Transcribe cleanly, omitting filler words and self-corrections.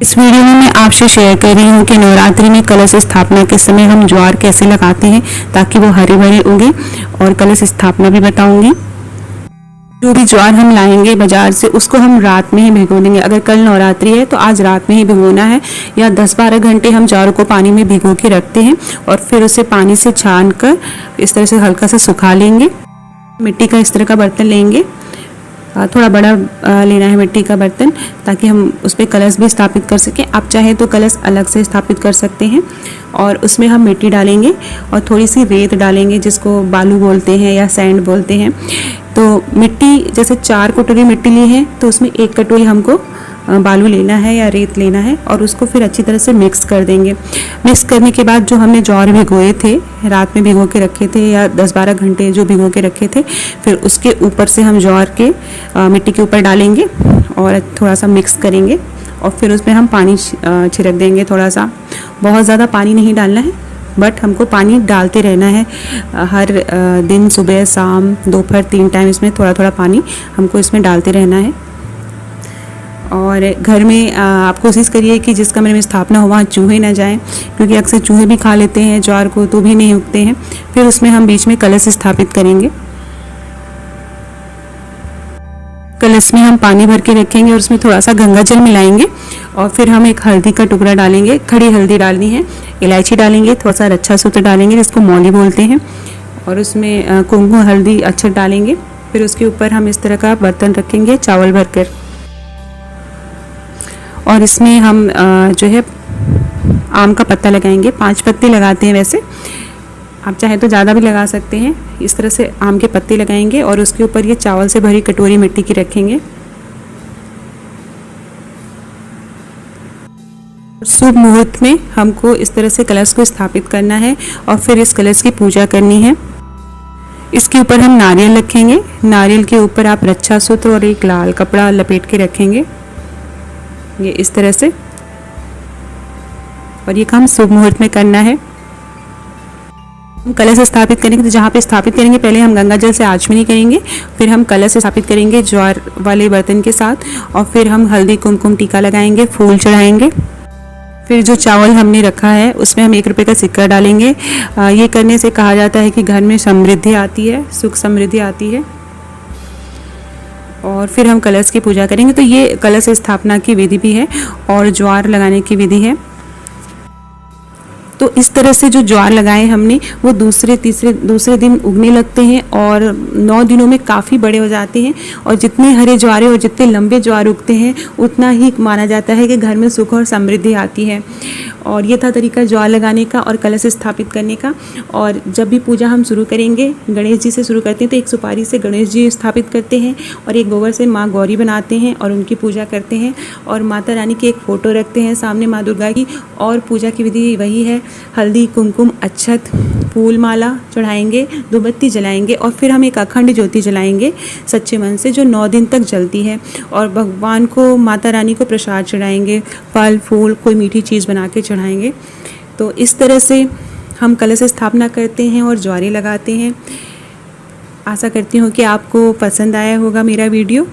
इस वीडियो में मैं आपसे शेयर कर रही हूँ कि नवरात्रि में कलश स्थापना के समय हम ज्वार कैसे लगाते हैं ताकि वो हरे भरे उगे, और कलश स्थापना भी बताऊंगी। जो भी ज्वार हम लाएंगे बाजार से उसको हम रात में ही भिगो देंगे। अगर कल नवरात्रि है तो आज रात में ही भिगोना है, या 10-12 घंटे हम ज्वार को पानी में भिगो के रखते हैं और फिर उसे पानी से छान कर इस तरह से हल्का सा सुखा लेंगे। मिट्टी का इस तरह का बर्तन लेंगे, थोड़ा बड़ा लेना है मिट्टी का बर्तन, ताकि हम उस पर कलश भी स्थापित कर सकें। आप चाहे तो कलश अलग से स्थापित कर सकते हैं, और उसमें हम मिट्टी डालेंगे और थोड़ी सी रेत डालेंगे जिसको बालू बोलते हैं या सैंड बोलते हैं। तो मिट्टी जैसे 4 कटोरी मिट्टी ली है तो उसमें 1 कटोरी हमको बालू लेना है या रेत लेना है, और उसको फिर अच्छी तरह से मिक्स कर देंगे। मिक्स करने के बाद जो हमने ज्वार भिगोए थे, रात में भिगो के रखे थे या 10-12 घंटे जो भिगो के रखे थे, फिर उसके ऊपर से हम ज्वार के मिट्टी के ऊपर डालेंगे और थोड़ा सा मिक्स करेंगे, और फिर उसमें हम पानी छिड़क देंगे। थोड़ा सा, बहुत ज़्यादा पानी नहीं डालना है, बट हमको पानी डालते रहना है हर दिन, सुबह शाम दोपहर 3 टाइम इसमें थोड़ा थोड़ा पानी हमको इसमें डालते रहना है। और घर में आप कोशिश करिए कि जिस कमरे में स्थापना हो वहाँ चूहे ना जाएं, क्योंकि अक्सर चूहे भी खा लेते हैं ज्वार को तो भी नहीं उगते हैं। फिर उसमें हम बीच में कलश स्थापित करेंगे। कलश में हम पानी भर के रखेंगे और उसमें थोड़ा सा गंगा जल मिलाएंगे, और फिर हम एक हल्दी का टुकड़ा डालेंगे, खड़ी हल्दी डालनी है, इलायची डालेंगे, थोड़ा सा रच्छा सूत्र डालेंगे जिसको मौली बोलते हैं, और उसमें कुमकुम हल्दी अक्षत डालेंगे। फिर उसके ऊपर हम इस तरह का बर्तन रखेंगे चावल भरकर, और इसमें हम जो है आम का पत्ता लगाएंगे। 5 पत्ते लगाते हैं वैसे, आप चाहे तो ज़्यादा भी लगा सकते हैं। इस तरह से आम के पत्ते लगाएंगे और उसके ऊपर ये चावल से भरी कटोरी मिट्टी की रखेंगे। शुभ मुहूर्त में हमको इस तरह से कलश को स्थापित करना है और फिर इस कलश की पूजा करनी है। इसके ऊपर हम नारियल रखेंगे, नारियल के ऊपर आप रच्छा सूत्र और एक लाल कपड़ा लपेट के रखेंगे, ये इस तरह से, और ये काम शुभ मुहूर्त में करना है। हम कलश स्थापित करेंगे तो जहाँ पे स्थापित करेंगे पहले हम गंगा जल से आचमनी करेंगे, फिर हम कलश स्थापित करेंगे ज्वार वाले बर्तन के साथ, और फिर हम हल्दी कुमकुम टीका लगाएंगे, फूल चढ़ाएंगे। फिर जो चावल हमने रखा है उसमें हम 1 रुपये का सिक्का डालेंगे। ये करने से कहा जाता है कि घर में समृद्धि आती है, सुख समृद्धि आती है। और फिर हम कलश की पूजा करेंगे। तो ये कलश स्थापना की विधि भी है और ज्वार लगाने की विधि है। तो इस तरह से जो ज्वार लगाए हमने वो दूसरे दिन उगने लगते हैं और 9 दिनों में काफ़ी बड़े हो जाते हैं, और जितने हरे ज्वारे और जितने लंबे ज्वार उगते हैं उतना ही माना जाता है कि घर में सुख और समृद्धि आती है। और ये था तरीका ज्वार लगाने का और कलश स्थापित करने का। और जब भी पूजा हम शुरू करेंगे, गणेश जी से शुरू करते हैं, तो एक सुपारी से गणेश जी स्थापित करते हैं और एक गोबर से माँ गौरी बनाते हैं और उनकी पूजा करते हैं, और माता रानी की एक फ़ोटो रखते हैं सामने माँ दुर्गा की। और पूजा की विधि वही है, हल्दी कुमकुम अक्षत फूल माला चढ़ाएंगे, धूपबत्ती जलाएंगे, और फिर हम एक अखंड ज्योति जलाएंगे सच्चे मन से जो 9 दिन तक जलती है, और भगवान को, माता रानी को प्रसाद चढ़ाएंगे, फल फूल कोई मीठी चीज़ बना के चढ़ाएंगे। तो इस तरह से हम कलश स्थापना करते हैं और ज्वारे लगाते हैं। आशा करती हूँ कि आपको पसंद आया होगा मेरा वीडियो।